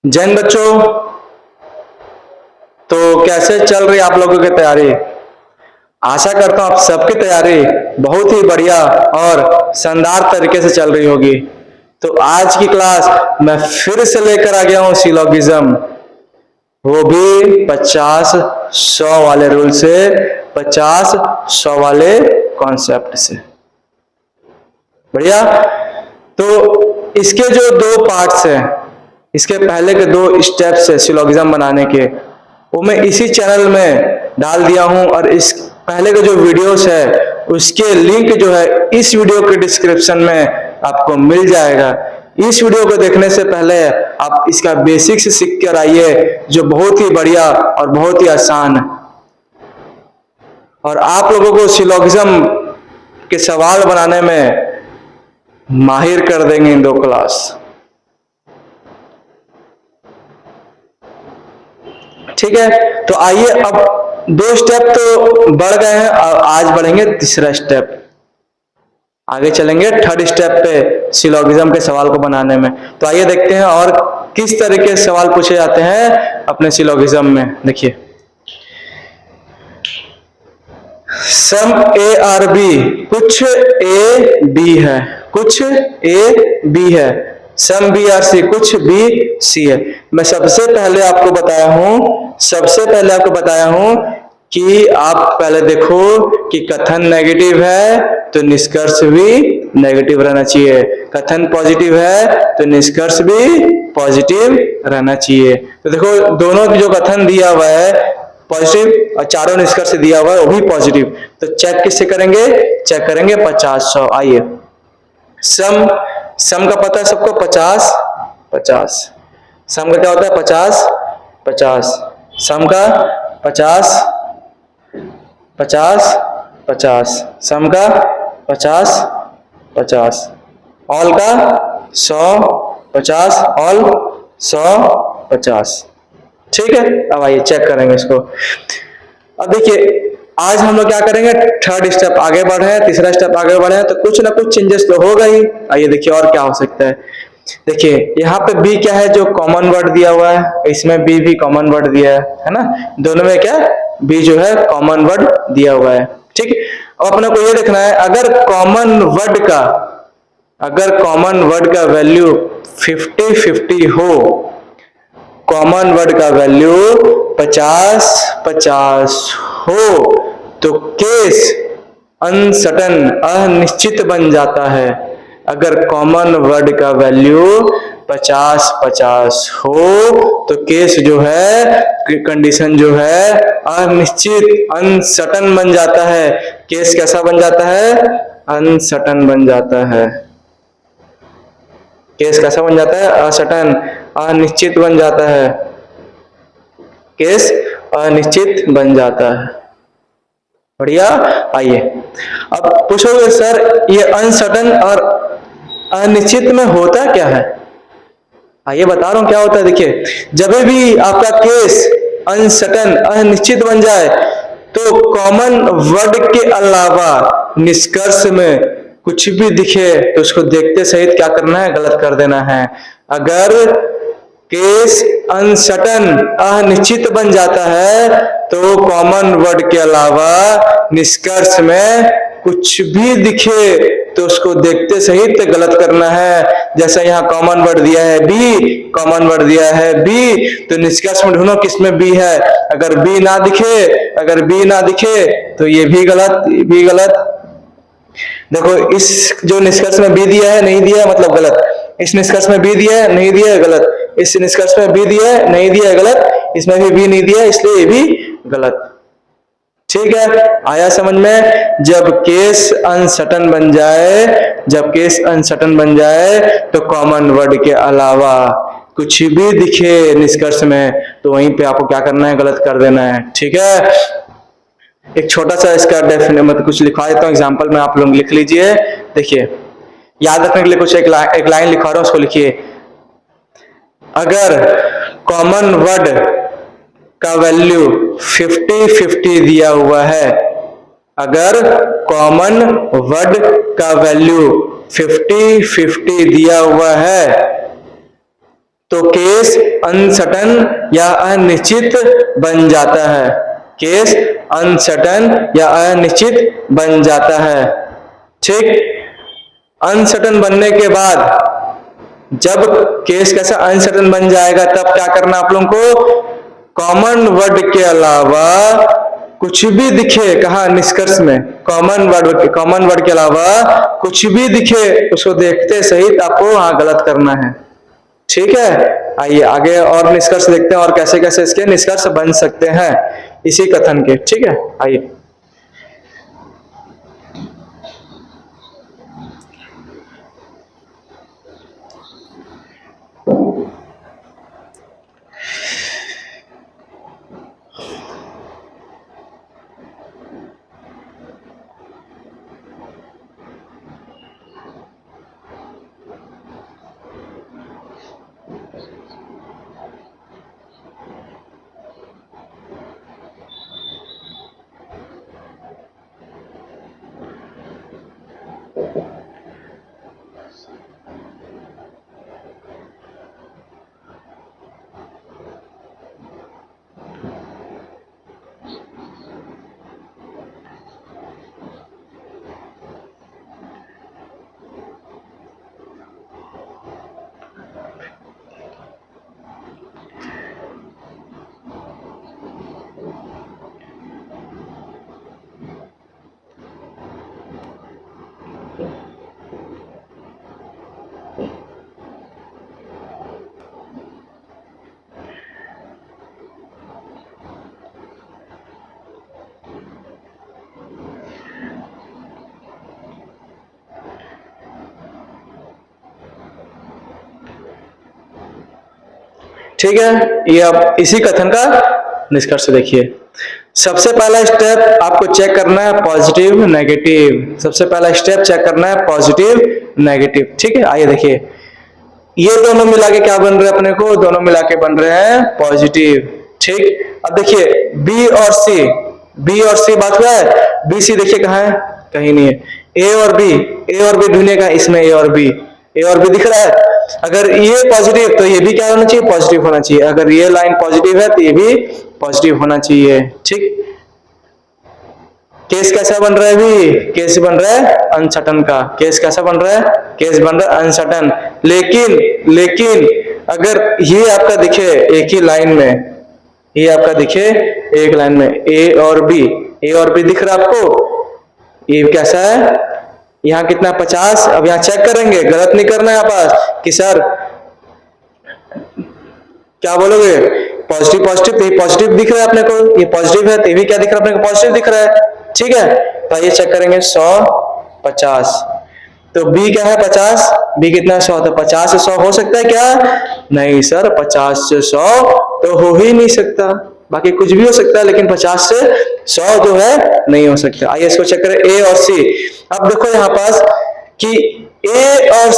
जैन बच्चों, तो कैसे चल रही आप लोगों की तैयारी? आशा करता हूं आप सबकी तैयारी बहुत ही बढ़िया और शानदार तरीके से चल रही होगी। तो आज की क्लास मैं फिर से लेकर आ गया हूं सिलोगिज्म, वो भी 50-100 वाले रूल से, 50-100 वाले कॉन्सेप्ट से। बढ़िया। तो इसके जो दो पार्ट्स हैं, इसके पहले के दो स्टेप्स है सिलोगिज्म बनाने के, वो मैं इसी चैनल में डाल दिया हूं और इस पहले के जो वीडियोस है उसके लिंक जो है इस वीडियो के डिस्क्रिप्शन में आपको मिल जाएगा। इस वीडियो को देखने से पहले आप इसका बेसिक्स सीख कर आइए, जो बहुत ही बढ़िया और बहुत ही आसान है, और आप लोगों को सिलोगिज्म के सवाल बनाने में माहिर कर देंगे इन दो क्लास। ठीक है, तो आइए अब दो स्टेप तो बढ़ गए हैं, आज बढ़ेंगे तीसरा स्टेप, आगे चलेंगे थर्ड स्टेप पे सिलोगिज्म के सवाल को बनाने में। तो आइए देखते हैं और किस तरीके से सवाल पूछे जाते हैं अपने सिलोगिज्म में। देखिए, सम ए आर बी, कुछ ए बी है, कुछ ए बी है, सम बी आर सी, कुछ बी सी है। मैं सबसे पहले आपको बताया हूं कि आप पहले देखो कि कथन नेगेटिव है तो निष्कर्ष भी नेगेटिव रहना चाहिए, कथन पॉजिटिव है तो निष्कर्ष भी पॉजिटिव रहना चाहिए। तो देखो दोनों की जो कथन दिया हुआ है पॉजिटिव और चारों निष्कर्ष दिया हुआ है वो भी पॉजिटिव, तो चेक किससे करेंगे? चेक करेंगे 50-100। आइए, सम का पता है सबको, 50-50। सम का क्या होता है? 50-50। सम का 50-50। सम का 50-50। ऑल का 100-50, ऑल 100-50। ठीक है, अब आइए चेक करेंगे इसको। अब देखिए, आज हम लोग क्या करेंगे, थर्ड स्टेप आगे बढ़े हैं, तीसरा स्टेप आगे बढ़े हैं, तो कुछ ना कुछ चेंजेस तो होगा ही। आइए देखिए और क्या हो सकता है। देखिए यहाँ पे बी क्या है, जो कॉमन वर्ड दिया हुआ है, इसमें बी भी कॉमन वर्ड दिया है ना, दोनों में क्या बी जो है कॉमन वर्ड दिया हुआ है। ठीक है, अब अपने को ये देखना है, अगर कॉमन वर्ड का वैल्यू 50-50 हो, कॉमन वर्ड का वैल्यू 50-50 हो, तो केस अनसर्टेन, अनिश्चित बन जाता है। अगर कॉमन वर्ड का वैल्यू 50-50 हो तो केस जो है, कंडीशन जो है अनिश्चित, अनसर्टेन बन जाता है। केस कैसा बन जाता है? अनसर्टेन बन जाता है। केस कैसा बन जाता है? अनसर्टेन, अनिश्चित बन जाता है। केस अनिश्चित बन जाता है। बढ़िया। आइए अब पूछोगे सर ये अनसर्टेन और अनिश्चित में होता क्या है? आइए बता रहा हूं क्या होता है। देखिए, जब भी आपका केस अनसर्टेन, अनिश्चित बन जाए तो कॉमन वर्ड के अलावा निष्कर्ष में कुछ भी दिखे तो उसको देखते सहित क्या करना है? गलत कर देना है। अगर केस अनसर्टेन, अनिश्चित बन जाता है तो कॉमन वर्ड के अलावा निष्कर्ष में कुछ भी दिखे तो उसको देखते सहित गलत करना है। जैसा यहाँ कॉमन वर्ड दिया है बी, कॉमन वर्ड दिया है बी, तो निष्कर्ष में ढूंढो किसमें बी है। अगर बी ना दिखे तो ये भी गलत, ये भी गलत। देखो इस जो निष्कर्ष में बी दिया है, नहीं दिया मतलब गलत। इस निष्कर्ष में बी दिया है, नहीं दिया है, गलत। इस निष्कर्ष में बी दिया है, नहीं दिया है, गलत। इसमें भी बी नहीं दिया, इसलिए ये भी गलत। ठीक है, आया समझ में? जब केस अनसर्टेन बन जाए तो कॉमन वर्ड के अलावा कुछ भी दिखे निष्कर्ष में तो वहीं पे आपको क्या करना है? गलत कर देना है। ठीक है, एक छोटा सा इसका डेफिनेशन मतलब कुछ लिखवा देता हूं एग्जांपल में, आप लोग लिख लीजिए। देखिए, याद रखने के लिए कुछ एक लाइन लिखवा रहा हूं, उसको लिखिए। अगर कॉमन वर्ड का वैल्यू 50-50 दिया हुआ है, अगर कॉमन वर्ड का वैल्यू 50-50 दिया हुआ है तो केस अनसर्टन या अनिश्चित बन जाता है। केस अनसर्टन या अनिश्चित बन जाता है। ठीक, अनसर्टन बनने के बाद जब केस कैसा अनसर्टन बन जाएगा तब क्या करना आप लोगों को, कॉमन वर्ड के अलावा कुछ भी दिखे, कहा निष्कर्ष में कॉमन वर्ड के अलावा कुछ भी दिखे उसको देखते सहित आपको वहां गलत करना है। ठीक है, आइए आगे और निष्कर्ष देखते हैं और कैसे कैसे इसके निष्कर्ष बन सकते हैं इसी कथन के। ठीक है, आइए। ठीक है, ये अब इसी कथन का निष्कर्ष देखिए। सबसे पहला स्टेप आपको चेक करना है पॉजिटिव नेगेटिव। सबसे पहला स्टेप चेक करना है पॉजिटिव नेगेटिव। ठीक है, आइए देखिए, ये दोनों मिला के क्या बन रहे हैं अपने को, दोनों मिला के बन रहे हैं पॉजिटिव। ठीक, अब देखिए बी और सी, बी और सी बात हुआ है, बी सी देखिए कहाँ है, कहीं नहीं है। ए और बी ढूंढेगा, इसमें ए और बी दिख रहा है। अगर ये पॉजिटिव तो ये भी क्या होना चाहिए, पॉजिटिव होना चाहिए। अगर ये लाइन पॉजिटिव है तो ये भी पॉजिटिव होना चाहिए। ठीक, केस कैसा बन रहा है, भी केस बन रहा है अनसर्टन का। केस कैसा बन रहा है, केस बन रहा है अनसर्टन। लेकिन अगर ये आपका दिखे एक ही लाइन में, ये आपका दिखे एक लाइन में ए और बी दिख रहा है आपको, ये कैसा है, यहाँ कितना 50। अब यहाँ चेक करेंगे, गलत नहीं करना है यहाँ पास कि सर क्या बोलोगे, पॉजिटिव तो ये पॉजिटिव दिख रहा है अपने को, ये पॉजिटिव है तो ये भी क्या दिख रहा है अपने को, पॉजिटिव दिख रहा है। ठीक है, तो ये चेक करेंगे 100 50, तो बी क्या है 50, बी कितना है 100, तो 50 से 100 हो सकता है क्या, नहीं सर 50 से 100 तो हो ही नहीं सकता। बाकी कुछ भी हो सकता है लेकिन 50 से 100 जो है नहीं हो सकता। आइए इसको चेक करें ए और सी। अब देखो यहाँ पास कि ए और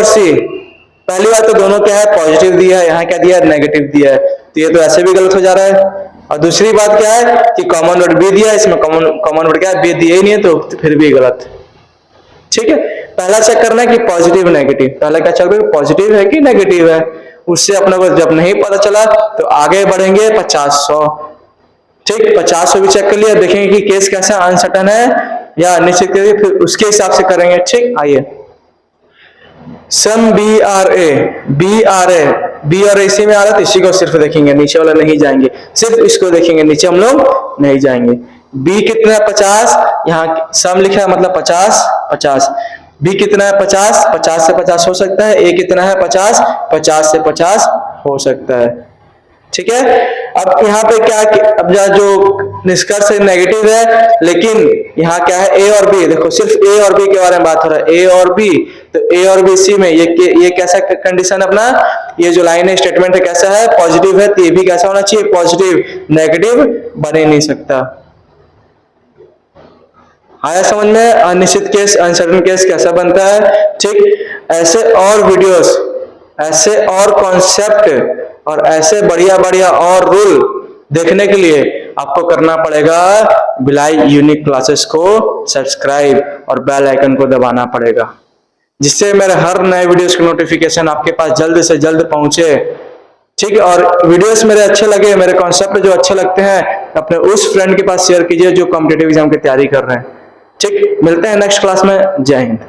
सी पहली बात तो दोनों क्या है पॉजिटिव दिया है, यहाँ क्या दिया है नेगेटिव दिया है, तो ये तो ऐसे भी गलत हो जा रहा है। और दूसरी बात क्या है कि कॉमन वर्ड बी दिया है, इसमें कॉमन वर्ड क्या है, बी दिया ही नहीं है तो फिर भी गलत। ठीक है, पहला चेक करना है कि पॉजिटिव नेगेटिव, पहला क्या चेक करें पॉजिटिव है कि नेगेटिव है। उससे अपने को जब नहीं पता चला तो आगे बढ़ेंगे 50 100। ठीक, 50 100 भी चेक कर लिया, देखेंगे कि केस कैसा अनसर्टन है या निश्चित करिए, फिर उसके हिसाब से करेंगे। ठीक, आइए sum B R A B और इसी में आ रहा है तो इसी को सिर्फ देखेंगे, नीचे वाला नहीं जाएंगे, सिर्फ इसको देखेंगे, नीचे हम लोग नहीं जाएंगे। बी कितना है 50, यहाँ सम लिखा है मतलब 50। बी कितना है 50 से 50 हो सकता है। ए कितना है 50 से 50 हो सकता है। ठीक है, अब यहाँ पे क्या, अब जो निष्कर्ष नेगेटिव है लेकिन यहाँ क्या है ए और बी, देखो सिर्फ ए और बी के बारे में बात हो रहा है, ए और बी, तो ए और बी सी में ये कैसा कंडीशन अपना, ये जो लाइन है स्टेटमेंट है कैसा है पॉजिटिव है, तो ये भी कैसा होना चाहिए पॉजिटिव, नेगेटिव बन ही नहीं सकता। आया समझ में, अनिश्चित केस अनसर्टेन केस कैसा बनता है। ठीक, ऐसे और वीडियोस, ऐसे और कॉन्सेप्ट और ऐसे बढ़िया और रूल देखने के लिए आपको करना पड़ेगा भिलाई यूनिक क्लासेस को सब्सक्राइब और बेल आइकन को दबाना पड़ेगा। जिससे मेरे हर नए वीडियोस की नोटिफिकेशन आपके पास जल्द से जल्द पहुंचे। ठीक है, और वीडियोस मेरे अच्छे लगे, मेरे कॉन्सेप्ट जो अच्छे लगते हैं, अपने उस फ्रेंड के पास शेयर कीजिए जो कॉम्पिटिटिव एग्जाम की तैयारी कर रहे हैं। ठीक, मिलते हैं नेक्स्ट क्लास में। जय हिंद।